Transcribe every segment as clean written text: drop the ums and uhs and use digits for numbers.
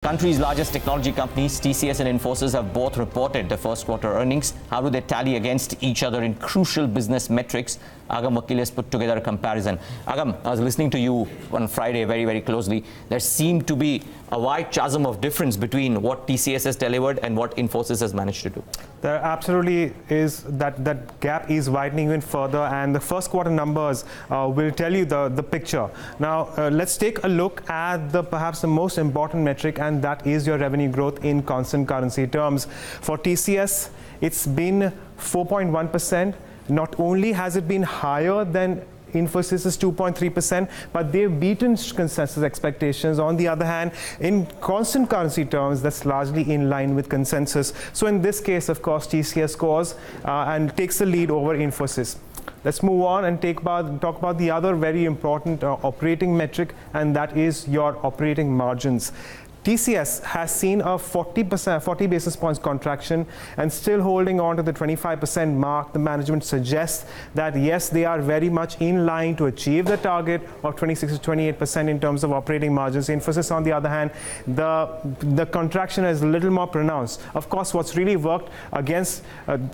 country's largest technology companies, TCS and Infosys, have both reported their first quarter earnings. How do they tally against each other in crucial business metrics? Agam Vakil has put together a comparison. Agam, I was listening to you on Friday very, very closely. There seemed to be a wide chasm of difference between what TCS has delivered and what Infosys has managed to do. There absolutely is. That gap is widening even further, and the first quarter numbers will tell you the picture. Now, let's take a look at perhaps the most important metric, and that is your revenue growth in constant currency terms. For TCS, it's been 4.1%. Not only has it been higher than Infosys is 2.3%, but they've beaten consensus expectations. On the other hand, in constant currency terms, that's largely in line with consensus. So in this case, of course, TCS scores and takes the lead over Infosys. Let's move on and talk about the other very important operating metric, and that is your operating margins. TCS has seen a 40 basis points contraction and still holding on to the 25% mark. The management suggests that yes, they are very much in line to achieve the target of 26 to 28% in terms of operating margins. Infosys, on the other hand, the contraction is a little more pronounced. Of course, what's really worked against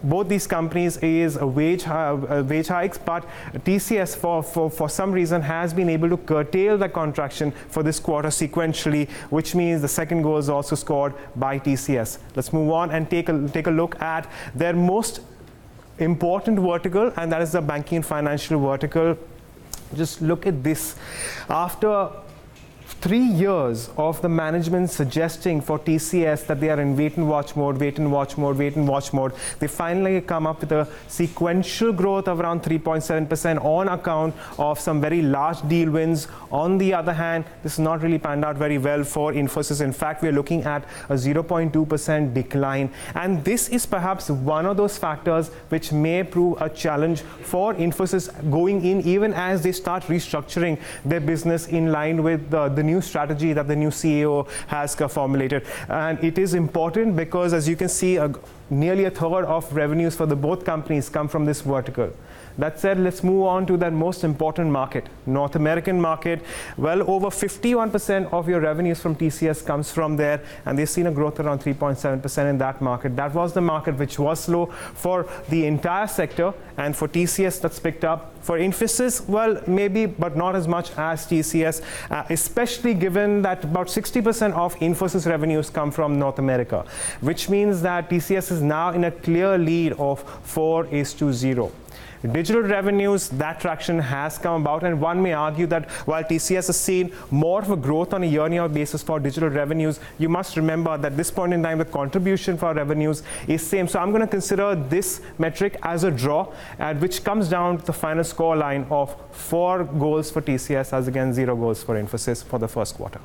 both these companies is wage hikes, but TCS for some reason has been able to curtail the contraction for this quarter sequentially, which means the second goal is also scored by TCS. Let's move on and take a look at their most important vertical, and that is the banking and financial vertical. Just look at this. After 3 years of the management suggesting for TCS that they are in wait and watch mode, they finally come up with a sequential growth of around 3.7% on account of some very large deal wins. On the other hand, this is not really panned out very well for Infosys. In fact, we are looking at a 0.2% decline, and this is perhaps one of those factors which may prove a challenge for Infosys going in, even as they start restructuring their business in line with the new strategy that the new CEO has formulated. And it is important because, as you can see, nearly a third of revenues for both companies come from this vertical. That said, let's move on to that most important market, North American market. Well, over 51% of your revenues from TCS comes from there, and they've seen a growth around 3.7% in that market. That was the market which was slow for the entire sector, and for TCS, that's picked up. For Infosys, well, maybe, but not as much as TCS, especially given that about 60% of Infosys revenues come from North America, which means that TCS is now in a clear lead of 4:0. Digital revenues, that traction has come about, and one may argue that while TCS has seen more of a growth on a year-on-year basis for digital revenues, you must remember that at this point in time, the contribution for revenues is same. So I'm going to consider this metric as a draw, which comes down to the final score line of 4 goals for TCS as against 0 goals for Infosys for the first quarter.